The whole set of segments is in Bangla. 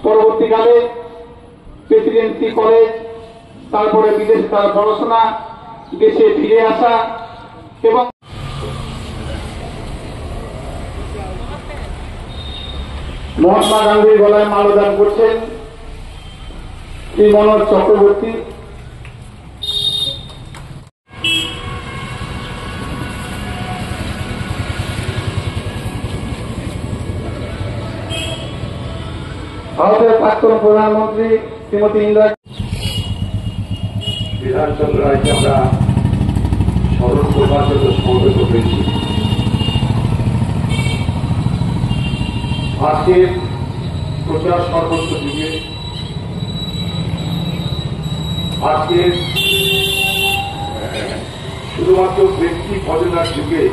পরবর্তীকালে প্রেসিডেন্সি কলেজ, তারপরে বিদেশে তার পড়াশোনা, দেশে ফিরে আসা এবং মহাত্মা গান্ধীর গলায় মাল্যদান করছেন শ্রী মনোজ চক্রবর্তী। ভারতের প্রাক্তন প্রধানমন্ত্রী শ্রীমতী ইন্দিরা বিধানচন্দ্র রায়কে আমরা স্মরণ করবার জন্য সমবেত হয়েছি। আজকের প্রচার সর্বত্র যুগে, আজকের শুধুমাত্র ব্যক্তি ভজনার যুগে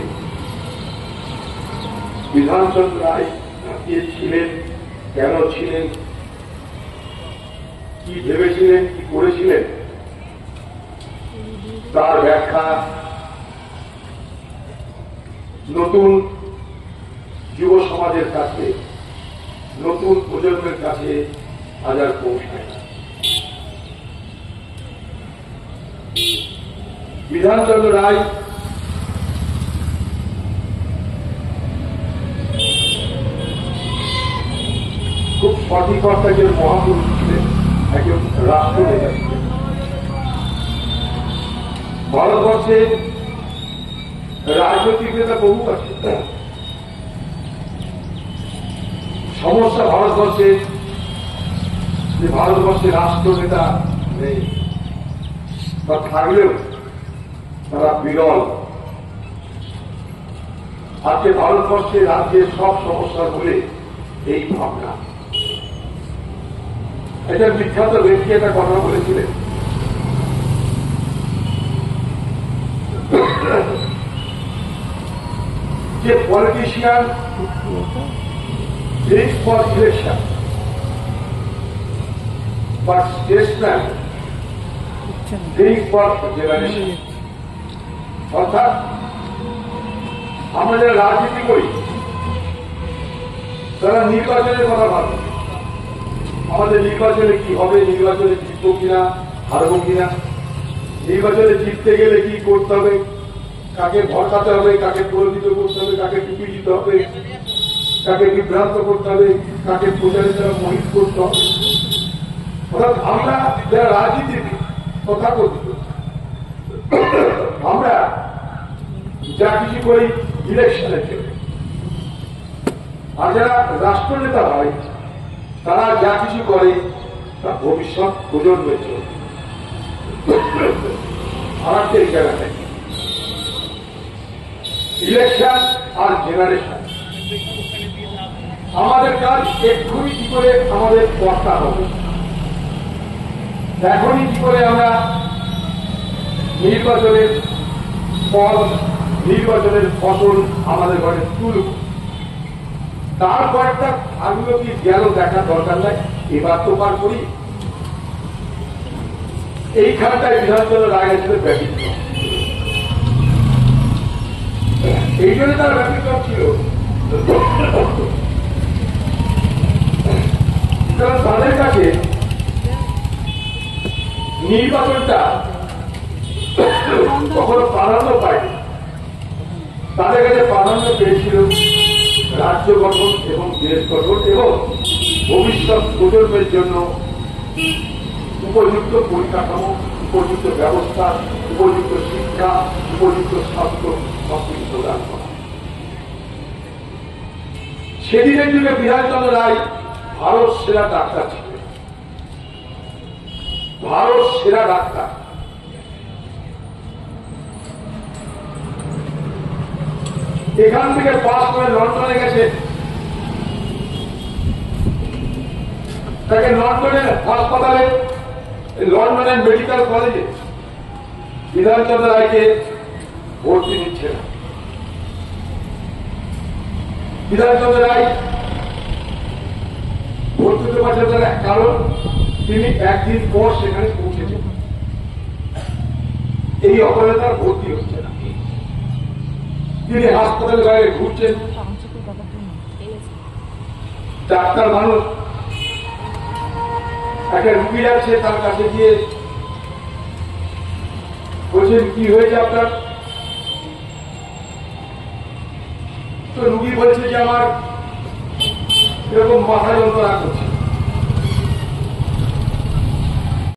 বিধানচন্দ্র রায় কে ছিলেন, কেন ছিলেন, কি ভেবেছিলেন, কি করেছিলেন, তার ব্যাখ্যা নতুন যুব সমাজের কাছে, নতুন প্রজন্মের কাছে আজ আর পৌঁছায় না। বিধানচন্দ্র রায় খুব সঠিক অর্থে মহাপুরুষ ছিলেন, একজন রাষ্ট্রনেতা ছিলেন। ভারতবর্ষে রাজনৈতিক নেতা বহু আছে। সমস্যা ভারতবর্ষে যে ভারতবর্ষে রাষ্ট্রনেতা নেই, বা থাকলেও তারা বিরল। আজকে ভারতবর্ষে রাজ্যের সব সমস্যার মূলে এই ভাবনা। একটা বিখ্যাত ব্যক্তি একটা কথা বলেছিলেন, যে politician drink for election, but statesman drink for generation. অর্থাৎ আমরা যারা রাজনীতি করি তারা নির্বাচনের কথা ভাবি, আমাদের নির্বাচনে কি হবে, নির্বাচনে জিতবো কিনা, হারবো কিনা, নির্বাচনে জিততে গেলে কি করতে হবে, কাকে ভরকাতে হবে, কাকে পরিচিত করতে হবে, কাকে টুপি দিতে হবে, কাকে বিভ্রান্ত করতে হবে, কাকে প্রচারের দ্বারা মোহিত করতে হবে। অর্থাৎ আমরা যারা রাজনীতি কথা কথিত, আমরা যা কিছু করি ইলেকশনের জন্য, আর যারা রাষ্ট্রনেতা হয় তারা যা কিছু করে তা ভবিষ্যৎ প্রজন্মের জন্য। আমার এই জায়গাটাই ইলেকশন আর জেনারেশন। আমাদের কাজ এক্ষুনি কি করে আমাদের কর্তা হবে, এখনই কি করে আমরা নির্বাচনের ফল, নির্বাচনের ফসল আমাদের ঘরে তুলব, তার কয়েকটা আগুলো কি গেল দেখার দরকার নাই। এবার তো পার করি, এইখানটায় বিধানচন্দ্র রায় ছিল ব্যতিক্রম। এই জন্য তার ব্যতিক্রম ছিল, কারণ তাদের কাছে নির্বাচনটা কখনো প্রাধান্য পায়নি। তাদের কাছে প্রাধান্য পেয়েছিল রাজ্য গঠন এবং দেশ গঠন এবং ভবিষ্যৎ প্রজন্মের জন্য উপযুক্ত পরিকাঠামো, উপযুক্ত ব্যবস্থা, উপযুক্ত শিক্ষা, উপযুক্ত স্বাস্থ্য সবকিছু প্রদান করা। সেদিনের যুগে বিধানচন্দ্র রায় ভারত সেরা ডাক্তার ছিলেন, ভারত সেরা ডাক্তার। এখান থেকে পাস করে লন্ডনে গেছে, তাকে লন্ডনের হাসপাতালে, লন্ডনের মেডিকেল কলেজে বিধানচন্দ্র রায়কে ভর্তি নিচ্ছে না। বিধানচন্দ্র রায় ভর্তি হতে পারছেন তার কারণ তিনি একদিন পর সেখানে পৌঁছেছেন, এই অপরাধে তার ভর্তি হচ্ছে না। তিনি হাসপাতালের বাইরে ঘুরছেন, ডাক্তার মানুষ একটা রুগী আছে, তার কাছে গিয়ে বলছেন কি হয়েছে আপনার? তো রুগী বলছে যে আমার এরকম মাথা যন্ত্রণা করছে।